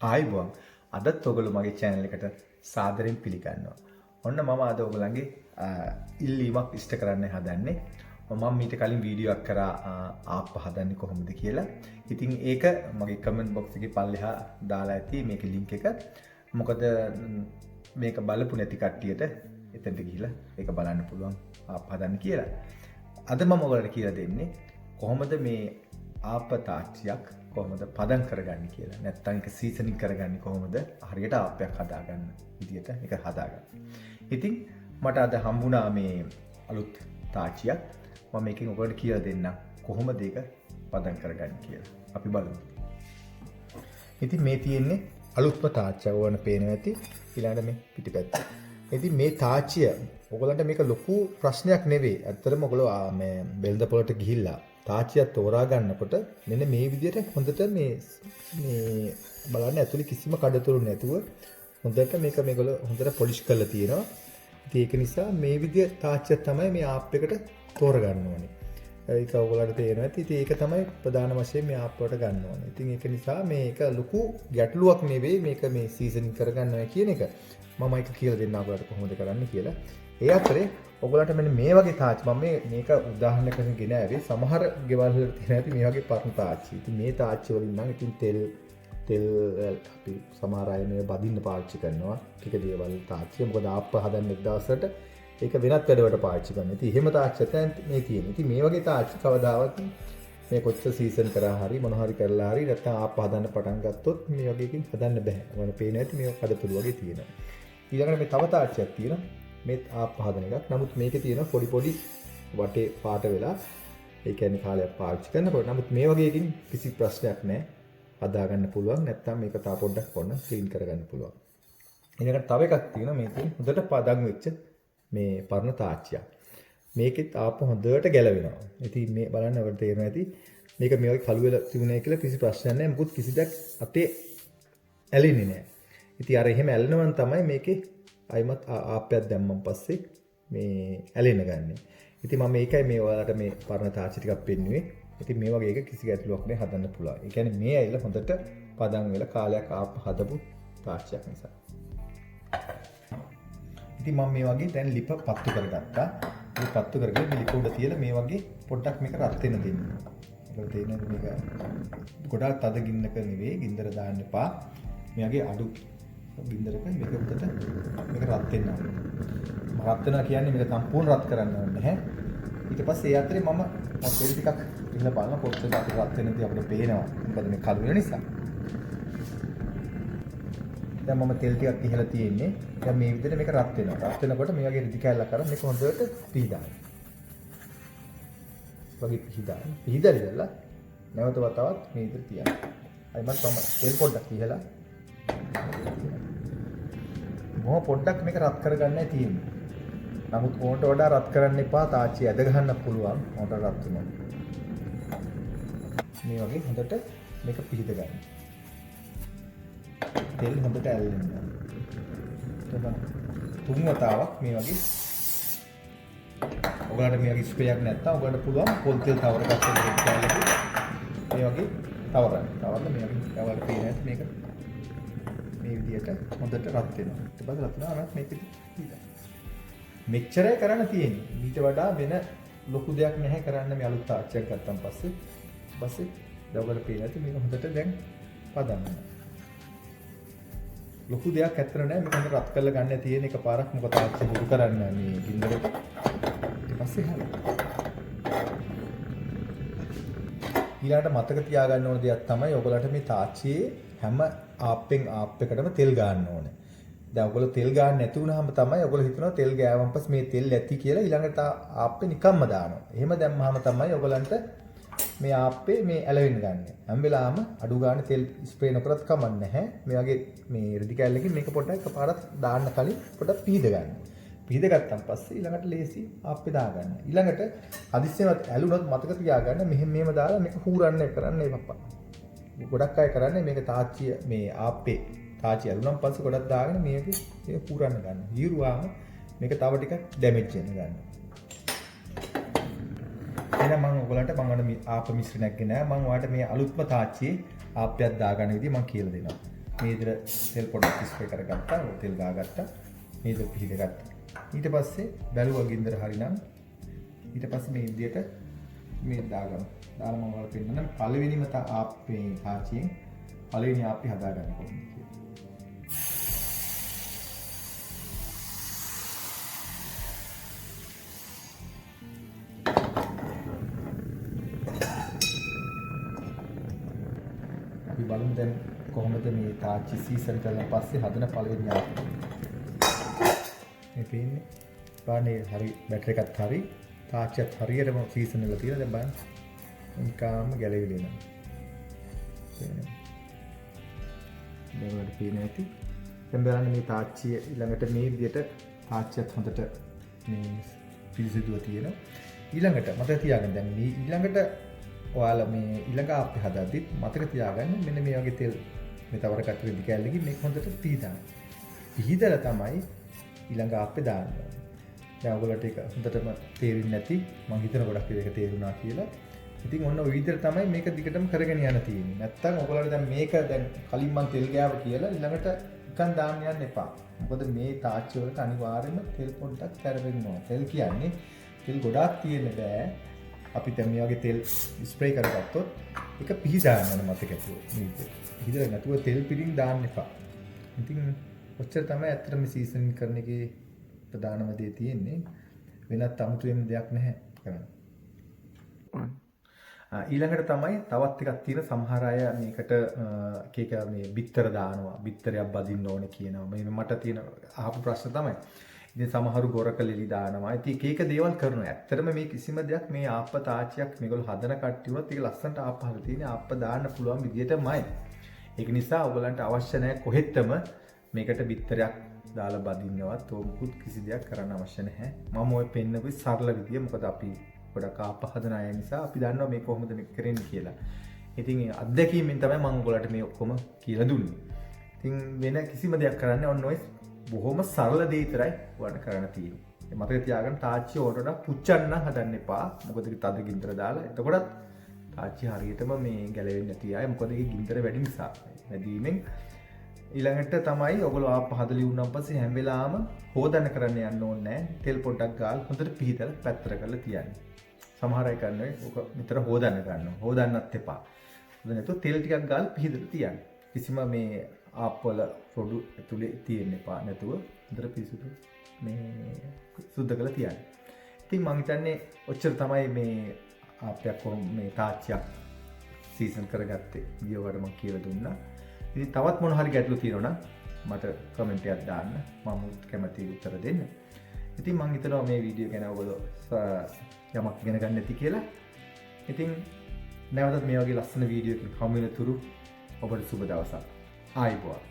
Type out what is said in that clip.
ආයිබෝන් අදත් ඔයගොල්ලෝ මගේ channel එකට සාදරයෙන් පිළිගන්නවා. ඔන්න මම අද ඔයගොල්ලන්ගේ ඉල්ලීමක් ඉෂ්ට කරන්න හදන්නේ. මම මීට කලින් වීඩියෝ එකක් කරා ආප්ප හදන්නේ කොහොමද කියලා. ඉතින් ඒක මගේ comment box එකේ පල්ලෙහා දාලා ඇති මේක link එක. මොකද මේක බලපු නැති කට්ටියට එතනට ගිහිල්ලා ඒක බලන්න පුළුවන් ආප්ප හදන්න කියලා. අද මම ඔයගොල්ලන්ට කියලා දෙන්නේ කොහොමද මේ ආප්ප තාච්චියක් කොහොමද පදම් කරගන්නේ කියලා. නැත්නම් ඒක සීසනින් කරගන්නේ කොහොමද හරියට ආප්පයක් හදාගන්න විදියට ඒක හදාගන්න. ඉතින් මට අද හම්බුණා මේ අලුත් තාච්චියක්. මම මේකෙන් ඔයගොල්ලන්ට කියලා දෙන්නම් කොහොමද ඒක පදම් කරගන්නේ කියලා. අපි බලමු. ඉතින් මේ තියෙන්නේ අලුත්ම තාච්චිය. ඕන පේනවා ඇති ඊළඟට මේ පිටිපැත්ත. ඉතින් මේ තාච්චිය ඔයගොල්ලන්ට මේක ලොකු ප්‍රශ්නයක් නෙවෙයි. ඇත්තටම ඔයගොල්ලෝ මේ බෙල්ද පොලට ගිහිල්ලා තාච්චියක් තෝරා ගන්නකොට මෙන්න මේ විදිහට හොඳට මේ බලන්න ඇතුලේ කිසිම කඩතුරු නැතුව හොඳට මේගොල්ලෝ හොඳට පොලිෂ් කරලා තියෙනවා. ඉතින් ඒක නිසා මේ විදිහ තාච්චිය තමයි මේ ආප් එකට තෝරගන්න ඕනේ. ඒක ඔයගොල්ලන්ට තේරෙනවා ඇති. ඉතින් ඒක තමයි ප්‍රධාන වශයෙන් මේ ආප් වලට ගන්න ඕනේ. ඉතින් ඒක නිසා මේක ලොකු ගැටලුවක් නෙවෙයි මේක මේ සීසනින් කරගන්නවා කියන එක. මම ඒක කියලා දෙන්නම් ඔයගොල්ලන්ට කොහොමද කරන්න කියලා. ඒ අතරේ ඔයගොල්ලන්ට මෙන්න මේ වගේ තාච්චි මම මේක උදාහරණයකින් ගෙන ආවේ සමහර ගෙවල් වල තියෙන ඇති මේ වගේ පරණ තාච්චි. ඉතින් මේ තාච්චි වලින් නම් ඉතින් තෙල් අපි සමහර අය මේ බදින්න පාවිච්චි කරනවා. ටික දේවල් තාච්චි. මොකද ආප්ප හදන්න එක් දවසකට ඒක වෙනත් වැඩවලට පාවිච්චි කරනවා. ඉතින් එහෙම තාච්චි තමයි මේ තියෙන්නේ. ඉතින් මේ වගේ තාච්චි කවදාවත් මේ කොච්චර සීසන් කරා හරි මොන හරි කරලා හරි නැත්නම් ආප්ප හදන්න පටන් ගත්තොත් මේ වගේකින් හදන්න බෑ. මොන පේන්නේ නැති මේ කඩතුළු වගේ තියෙනවා. ඊළඟට මේ තව තාච්චියක් තියෙනවා. මේ ආප්ප හදන එකක්. නමුත් මේකේ තියෙන පොඩි වටේ පාට වෙලා ඒ කියන්නේ කාලයක් පාවිච්චි කරනකොට නමුත් මේ වගේ එකකින් කිසි ප්‍රශ්නයක් නැහැ. හදා ගන්න පුළුවන්. නැත්නම් මේක තා පොඩ්ඩක් පොන්න ක්ලීන් කරගන්න පුළුවන්. ඊළඟට තව එකක් තියෙනවා මේකේ හොඳට පදම් වෙච්ච මේ පරණ තාච්චියක්. මේකෙත් ආප්ප හොඳට ගැලවෙනවා. ඉතින් මේ බලන්න ඔයාලට තේරෙනවා ඇති. මේක මේ වගේ කළු වෙලා තිබුණේ කියලා කිසි ප්‍රශ්නයක් නැහැ. මොකුත් කිසි දෙයක් අතේ ඇලෙන්නේ නැහැ. ඉතින් අර එහෙම ඇලෙනවන් තමයි මේකේ අයිමත් ආප්පයක් දැම්මන් පස්සේ මේ ඇලෙන්න ගන්නෙ. ඉතින් මම මේකයි මේ ඔයාලට මේ පරණ තාච්චි ටිකක් පෙන්නුවේ. ඉතින් මේ වගේ එක කිසි ගැටලුවක් නැහැ හදන්න පුළුවන්. ඒ කියන්නේ මේ ඇවිල්ලා හොඳට පදම් වෙලා කාලයක් ආප්ප හදපු තාච්චියක් නිසා. ඉතින් මම මේ වගේ දැන් ලිප පත්තු කරගත්තා. මේ පත්තු කරගෙන මේ ලිප උඩ තියලා මේ වගේ පොඩ්ඩක් මේක රත් වෙන දෙන්න. ඒකට තේරෙනවද මේක ගොඩාක් තද ගින්නක නෙවෙයි ගින්දර දාන්න එපා. මේ වගේ අඩු ගින්දරක මේක උඩට මේක රත් වෙන්න ඕනේ. රත් වෙනවා කියන්නේ මේක සම්පූර්ණ රත් කරන්න ඕනේ නැහැ. ඊට පස්සේ ඒ අතරේ මම තෙල් ටිකක් ඉහළ බලන කොච්චර අපිට රත් වෙනවද අපිට පේනවා. මොකද මේ කළු වෙන නිසා. දැන් මම තෙල් ටිකක් ඉහළ තියෙන්නේ. දැන් මේ විදිහට මේක රත් වෙනවා. රත් වෙනකොට මේ වගේ රිදි කැල්ලක් අරන් මේක හොඳට පීදාන්න. වගේ පීදාන්න. පීදලා නැවත වතාවක් මේ විදිහට තියන්න. අයිමත් මම තෙල් පොඩ්ඩක් ඉහළ මොහ පොඩ්ඩක් මේක රත් කරගන්නයි තියෙන්නේ. නමුත් ඕකට වඩා රත් කරන්න එපා. තාච්චි ඇද ගන්න පුළුවන්. ඕකට රත් වෙනවා. මේ වගේ හොඳට මේක පිහිද ගන්න. තෙල් හොඳට ඇල්ලෙන්න. තම තුන් වතාවක් මේ වගේ ඔයාලට මේ වගේ ස්ප්‍රේයක් නැත්නම් ඔයාලට පුළුවන් පොල් තෙල් තවර එකක් මේ වගේ තවරන්න. තවරලා මේ වගේ ඔයාලට පේන ඇති මේක මේ විදිහට හොඳට රත් වෙනවා. ඊට පස්සේ රත් වෙනවා නම් මේක මෙච්චරයි කරන්න තියෙන්නේ. ඊට වඩා වෙන ලොකු දෙයක් නැහැ කරන්න මේ අලුත් තාච්චියක් ගත්තන් පස්සේ. දැන් ඔයාලට පේන ඇති මේක හොඳට දැන් පදන්න. ලොකු දෙයක් ඇත්තට නැහැ. මේක හොඳට රත් කරලා ගන්න තියෙන එකපාරක් මොකද තාච්චි දුරු කරන්න මේ ගින්දරට. ඊට පස්සේ හරි. ඊළඟට මතක තියාගන්න ඕන දෙයක් තමයි ඔයගලට මේ තාච්චියේ හැම ආප්පෙන් ආප් එකටම තෙල් ගන්න ඕනේ. දැන් ඔයගොල්ලෝ තෙල් ගන්න නැති වුනහම තමයි ඔයගොල්ලෝ හිතනවා තෙල් ගෑවන් පස්සේ මේ තෙල් ඇති කියලා ඊළඟට ආප්පේ නිකම්ම දානවා. එහෙම දැම්මහම තමයි ඔයගලන්ට මේ ආප්පේ මේ ඇලවෙන්න ගන්න. හැම වෙලාවම අඩු ගන්න තෙල් ස්ප්‍රේ නොකරත් කමක් නැහැ. මේ වගේ මේ රෙදි කැල්ලකින් මේක පොඩ්ඩක් එකපාරක් දාන්න කලින් පොඩ්ඩක් පීද ගන්න. පීද ගත්තන් පස්සේ ඊළඟට ලේසි ආප්පේ දාගන්න. ඊළඟට හදිස්සියවත් ඇලුනොත් මතක තියාගන්න මෙහෙම දාලා මේක හූරන්න කරන්න එපා. ගොඩක් අය කරන්නේ මේක තාච්චිය මේ ආප්පේ තාච්චිය ඇලුනන් පස්සේ ගොඩක් දාගෙන මේක හූරන්න ගන්න. හීරුවාම මේක තව ටිකක් ඩැමේජ් වෙන ගන්න. එහෙනම් මම ඔයගලන්ට ආප්ප මිශ්‍රණයක් ගෙන මම ඔයාලට මේ අලුත්ම තාච්චියේ ආප්පයක් දාගන්න විදිහ මම කියලා දෙනවා. මේ විදිහට තෙල් පොඩක් ස්ප්‍රේ කරගත්තා. තෙල් ගාගත්තා. මේ විදිහට පිහදගත්තා. ඊට පස්සේ බැලුවා ගින්දර හරිනම් ඊට පස්සේ මේ විදිහට මේ දාගමු. දාලා මම ඔයාලට පෙන්නන්න පළවෙනිම ආප්පේ තාච්චියෙන් පළවෙනි ආප්පේ හදාගන්න කොහොමද කියලා. අපි බලමු දැන් කොහොමද මේ තාච්චි සීසන් කරලා පස්සේ හදන පළවෙනි ආප්පේ. මේ පේන්නේ බානේ හරි බැටරි එකත් හරි තාච්චියත් හරියටම සීසන් වෙලා තියෙනවා. දැන් බලන්න නිකාම්ම ගැලවිලා එනවා. දැන් වල පේන්නේ නැති. දැන් බලන්න මේ තාච්චිය ඊළඟට මේ විදියට තාච්චියත් හොඳට මේ පිරිසිදුව තියෙනවා. ඊළඟට මතක තියාගන්න දැන් මේ ඊළඟට ඔයාලා මේ ඊළඟ ආප්පේ හදද්දි මතක තියාගන්න මෙන්න මේ වගේ තෙල් මේ තවර කට්ටි දෙක කැල්ලකින් මේක හොඳට පීදන්න. පිහිදලා තමයි ඊළඟ ආප්පේ දාන්න. දැන් ඔයගොල්ලන්ට ඒක හොඳටම තේරෙන්නේ නැති මම හිතන ගොඩක් ඒක තේරුණා කියලා. ඉතින් ඔන්න ඔය විදිහට තමයි මේක දිගටම කරගෙන යන්න තියෙන්නේ. නැත්තම් ඔයගොල්ලන්ට දැන් මේක දැන් කලින් මම තෙල් ගෑව කියලා ඊළඟට නිකන් දාන්න යන්න එපා. මොකද මේ තාච්චි වලට අනිවාර්යයෙන්ම තෙල් පොඩ්ඩක් කැරවෙන්න ඕන. තෙල් කියන්නේ තෙල් ගොඩාක් තියෙන්න බෑ. අපි දැන් මේ වගේ තෙල් ස්ප්‍රේ කරගත්තොත් ඒක පිහිදාන්න ඕන මතක ඇතුව. මේක. පිහිදලා නැතුව තෙල් පිටින් දාන්න එපා. ඉතින් ඔච්චර තමයි ඇත්තටම සීසනින් කරන එකේ ප්‍රධානම දේ තියෙන්නේ. වෙනත් අමුතුවෙන් දෙයක් නැහැ කරන්න. ඊළඟට තමයි තවත් එකක් තියෙන සමහර අය මේකට එක මේ බිත්තර දානවා. බිත්තරයක් බදින්න ඕනේ කියනවා. මේ මට තියෙන අහපු ප්‍රශ්න තමයි. ඉතින් සමහරු ගොරකලෙලි දානවා. ඉතින් එක දේවල් කරනවා. ඇත්තටම මේ කිසිම දෙයක් මේ ආප්ප තාච්චියක් මේගොල්ලෝ හදන කට්ටිය උනත් ඒක ලස්සනට ආප්ප හදලා තියෙන ආප්ප දාන්න පුළුවන් විදියටමයි. ඒක නිසා ඔයගලන්ට අවශ්‍ය නැහැ කොහෙත්ම මේකට බිත්තරයක් දාලා බදින්නවත් ඕමුකුත් කිසි දෙයක් කරන්න අවශ්‍ය නැහැ. මම ඔය පෙන්නපු සරල විදිය මොකද අපි ගොඩක් ආප්ප හදන අය නිසා අපි දන්නවා මේ කොහොමද මේක කරන්නේ කියලා. ඉතින් අත්දැකීමෙන් තමයි මම ඔයගලට මේ ඔක්කොම කියලා දුන්නේ. ඉතින් වෙන කිසිම දෙයක් කරන්න ඕන ඔය බොහොම සරල දේ විතරයි ඔයාලට කරන්න තියෙන්නේ. මතක තියාගන්න තාච්චිය ඕනට පුච්චන්න හදන්න එපා. මොකද ඒක තද ගින්දර දාලා. එතකොටත් තාච්චිය හරියටම මේ ගැලවෙන්නේ නැති අය. මොකද ඒක ගින්දර වැඩි නිසා. වැඩිවීමෙන් ඊළඟට තමයි ඔයගොල්ලෝ ආප්ප හදලි වුණාන් පස්සේ හැම වෙලාවම හොදන්න කරන්න යන්න ඕනේ නැහැ. තෙල් පොඩ්ඩක් ගාලා හොඳට පිහිටලා පැත්තට කරලා තියන්න. සමහර අය කරන්නේ ඔක විතර හොදන්න ගන්නවා. හොදන්නත් එපා. හොදන්න නැතුව තෙල් ටිකක් ගාලා පිහිටලා තියන්න. කිසිම මේ ආප්පවල පොඩු ඇතුලේ තියෙන්න එපා. නැතුව හොඳට පිරිසිදු මේ සුද්ධ කරලා තියන්න. ඉතින් මම හිතන්නේ ඔච්චර තමයි මේ ආප්පයක් මේ තාච්චියක් සීසන් කරගත්තේ. ගියවට මම කියලා දුන්නා. ඉතින් තවත් මොන හරි ගැටලු තියෙනවා නම් මට කමෙන්ට් එකක් දාන්න. මම කැමතියි උත්තර දෙන්න. ඉතින් මම හිතනවා මේ වීඩියෝ ගැන ඔයගොල්ලෝ යමක් ඉගෙන ගන්න ඇති කියලා. ඉතින් නැවතත් මේ වගේ ලස්සන වීඩියෝ එකක් හමු වෙන තුරු ඔබට සුබ දවසක්. ආයිබෝවන්.